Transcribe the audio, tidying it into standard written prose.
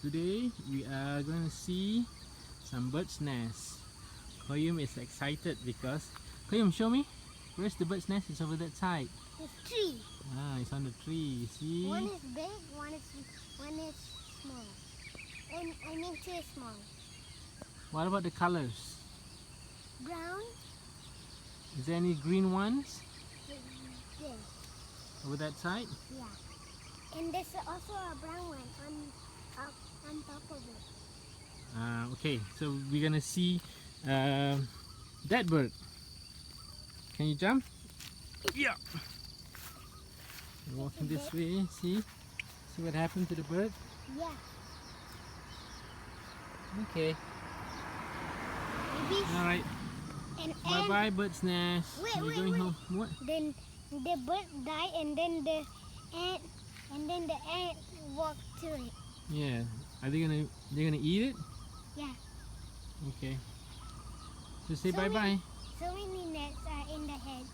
today we are going to see some bird's nest. Qayyum is excited because Qayyum, show me. Where's the bird's nest? It's over that side. It's tree. Ah, it's on the tree. See? One is big, one is small. And I mean two is small. What about the colors? Brown. Is there any green ones Yes. over that side? Yeah. And there's also a brown one on top of it. Okay, so we're gonna see that bird. Can you jump? Yeah. We're walking this way. See what happened to the bird? Yeah. Okay. Maybe. All right. Bye bye, bird's nest. Wait, We're wait, going wait. home. What? Then the bird died, and then the ant walked to it. Yeah. Are they gonna? They're gonna eat it? Yeah. Okay. So say So bye bye. So many nets are in the head.